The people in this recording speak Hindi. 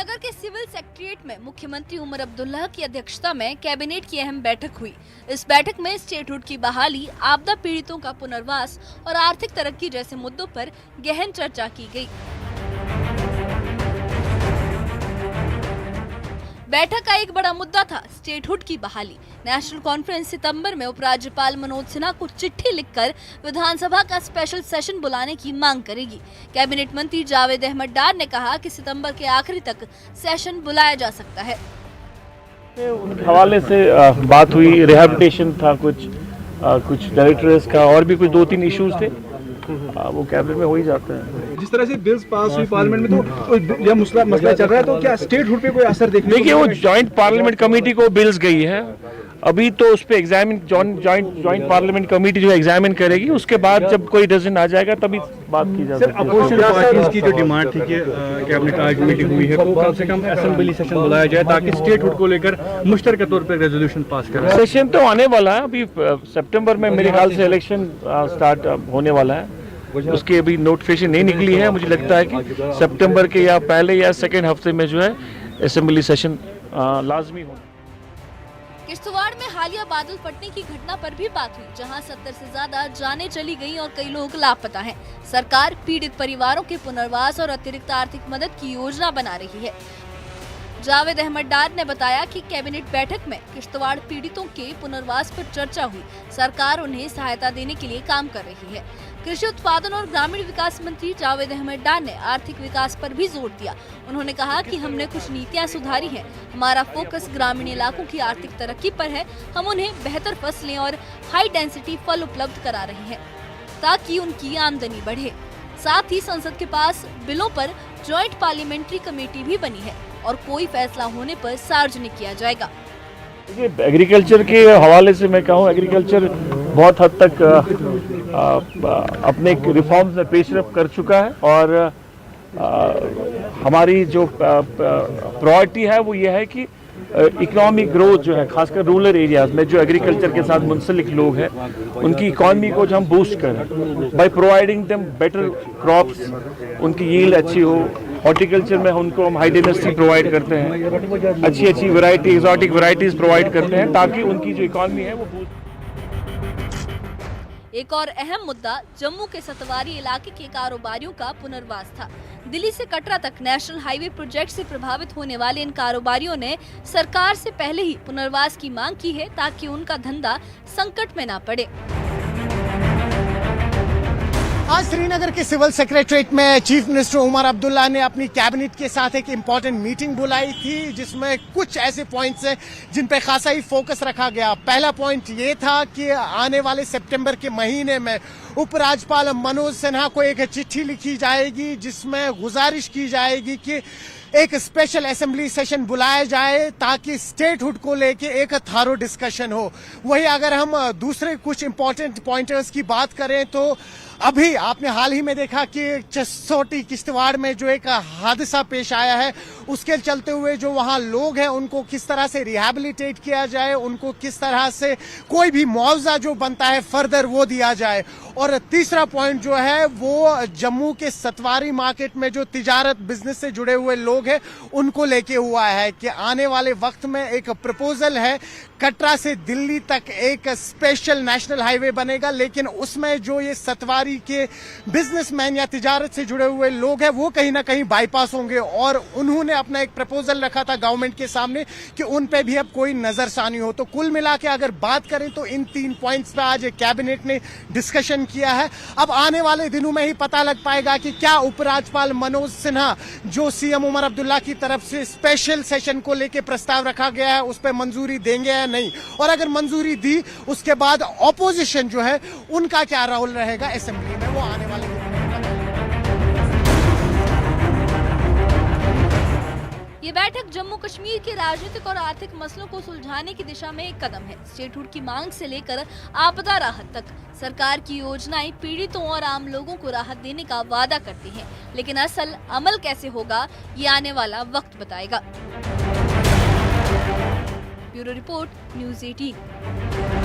श्रीनगर के सिविल सेक्रेटेरिएट में मुख्यमंत्री उमर अब्दुल्ला की अध्यक्षता में कैबिनेट की अहम बैठक हुई। इस बैठक में स्टेटहुड की बहाली, आपदा पीड़ितों का पुनर्वास और आर्थिक तरक्की जैसे मुद्दों पर गहन चर्चा की गई। बैठक का एक बड़ा मुद्दा था स्टेटहुड की बहाली। नेशनल कॉन्फ्रेंस सितंबर में उपराज्यपाल मनोज सिन्हा को चिट्ठी लिखकर विधानसभा का स्पेशल सेशन बुलाने की मांग करेगी। कैबिनेट मंत्री जावेद अहमद डार ने कहा कि सितंबर के आखिरी तक सेशन बुलाया जा सकता है। उनके हवाले से बात हुई, रिहैबिलिटेशन था, कुछ डायरेक्टर्स का और भी कुछ 2-3 इश्यूज थे, वो कैबिनेट में हो ही जाते हैं। जिस तरह से बिल्स पास हुई पार्लियामेंट में तो यह मसला चल रहा है, तो क्या स्टेटहुड पे कोई असर देखने? देखिए, वो जॉइंट पार्लियामेंट कमेटी को बिल्स गई है, अभी तो उस पर एग्जामिन जॉइंट पार्लियामेंट कमेटी जो एग्जामिन करेगी, उसके बाद जब कोई डिसीजन आ जाएगा तभी बात की जा सकती है। अपोजिशन पार्टीज की जो डिमांड थी कि कैबिनेट आज मीटिंग हुई है, तो कम से कम असेंबली सेशन बुलाया जाए ताकि स्टेटहुड को लेकर मुश्तरका तौर पर रेजोल्यूशन पास करें। सेशन तो आने वाला है, अभी सितंबर में मेरे ख्याल से इलेक्शन स्टार्ट होने वाला है, उसकी अभी नोटिफिकेशन नहीं निकली है। मुझे लगता है कि सितंबर के या पहले या सेकेंड हफ्ते में जो है असेंबली सेशन लाजमी हो। किश्तवाड़ में हालिया बादल फटने की घटना पर भी बात हुई, जहां 70 से ज्यादा जानें चली गईं और कई लोग लापता हैं। सरकार पीड़ित परिवारों के पुनर्वास और अतिरिक्त आर्थिक मदद की योजना बना रही है। जावेद अहमद डार ने बताया कि कैबिनेट बैठक में किश्तवाड़ पीड़ितों के पुनर्वास पर चर्चा हुई। सरकार उन्हें सहायता देने के लिए काम कर रही है। कृषि उत्पादन और ग्रामीण विकास मंत्री जावेद अहमद डार ने आर्थिक विकास पर भी जोर दिया। उन्होंने कहा कि हमने कुछ नीतियां सुधारी हैं। हमारा फोकस ग्रामीण इलाकों की आर्थिक तरक्की पर है। हम उन्हें बेहतर फसलें और हाई डेंसिटी फल उपलब्ध करा रहे हैं ताकि उनकी आमदनी बढ़े। साथ ही संसद के पास बिलों पर ज्वाइंट पार्लियामेंट्री कमेटी भी बनी है और कोई फैसला होने पर सार्वजनिक किया जाएगा। देखिए, एग्रीकल्चर के हवाले से मैं कहूँ, एग्रीकल्चर बहुत हद तक अपने रिफॉर्म्स में पेशरफ कर चुका है और हमारी जो प्रायोरिटी है वो ये है कि इकोनॉमिक ग्रोथ जो है, खासकर रूरल एरियाज में जो एग्रीकल्चर के साथ मुंसलिक लोग हैं, उनकी इकॉनमी को जो हम बूस्ट करें by providing them better crops, उनकी यील्ड अच्छी हो। हॉर्टिकल्चर में उनको हम हाई डेंसिटी प्रोवाइड करते हैं, अच्छी वैरायटी, एक्सोटिक वैरायटीज प्रोवाइड करते हैं ताकि उनकी जो इकॉनमी है वो बूस्ट। एक और अहम मुद्दा जम्मू के सतवारी इलाके के कारोबारियों का पुनर्वास था। दिल्ली से कटरा तक नेशनल हाईवे प्रोजेक्ट से प्रभावित होने वाले इन कारोबारियों ने सरकार से पहले ही पुनर्वास की मांग की है ताकि उनका धंधा संकट में ना पड़े। आज श्रीनगर के सिविल सेक्रेटेरिएट में चीफ मिनिस्टर उमर अब्दुल्ला ने अपनी कैबिनेट के साथ एक इम्पोर्टेंट मीटिंग बुलाई थी, जिसमें कुछ ऐसे पॉइंट्स हैं जिन पे खासा ही फोकस रखा गया। पहला पॉइंट ये था कि आने वाले सितंबर के महीने में उपराज्यपाल मनोज सिन्हा को एक चिट्ठी लिखी जाएगी, जिसमें गुजारिश की जाएगी कि एक स्पेशल असेंबली सेशन बुलाया जाए ताकि स्टेटहुड को लेके एक थारो डिस्कशन हो। वही अगर हम दूसरे कुछ इंपॉर्टेंट पॉइंटर्स की बात करें तो अभी आपने हाल ही में देखा कि चसोटी किश्तवाड़ में जो एक हादसा पेश आया है, उसके चलते हुए जो वहां लोग हैं उनको किस तरह से रिहैबिलिटेट किया जाए, उनको किस तरह से कोई भी मुआवजा जो बनता है फर्दर वो दिया जाए। और तीसरा पॉइंट जो है वो जम्मू के सतवारी मार्केट में जो तिजारत बिजनेस से जुड़े हुए लोग हैं उनको लेके हुआ है कि आने वाले वक्त में एक प्रपोजल है, कटरा से दिल्ली तक एक स्पेशल नेशनल हाईवे बनेगा, लेकिन उसमें जो ये सतवारी के बिजनेसमैन या तिजारत से जुड़े हुए लोग हैं वो कहीं ना कहीं बाईपास होंगे। और उन्होंने अपना एक प्रपोजल रखा था गवर्नमेंट के सामने कि उन पे भी अब कोई नजरसानी हो। तो कुल मिला के अगर बात करें तो इन 3 पॉइंट्स पे आज कैबिनेट ने डिस्कशन किया है। अब आने वाले दिनों में ही पता लग पाएगा कि क्या उपराज्यपाल मनोज सिन्हा जो सीएम उमर अब्दुल्ला की तरफ से स्पेशल सेशन को लेकर प्रस्ताव रखा गया है उस पर मंजूरी देंगे या नहीं, और अगर मंजूरी दी उसके बाद ऑपोजिशन जो है उनका क्या रोल रहेगा असेंबली में, वो आने वाले दिनों में। ये बैठक जम्मू कश्मीर के राजनीतिक और आर्थिक मसलों को सुलझाने की दिशा में एक कदम है। स्टेटहुड की मांग से लेकर आपदा राहत तक सरकार की योजनाएं पीड़ितों और आम लोगों को राहत देने का वादा करती हैं, लेकिन असल अमल कैसे होगा ये आने वाला वक्त बताएगा। Bureau report, news 18।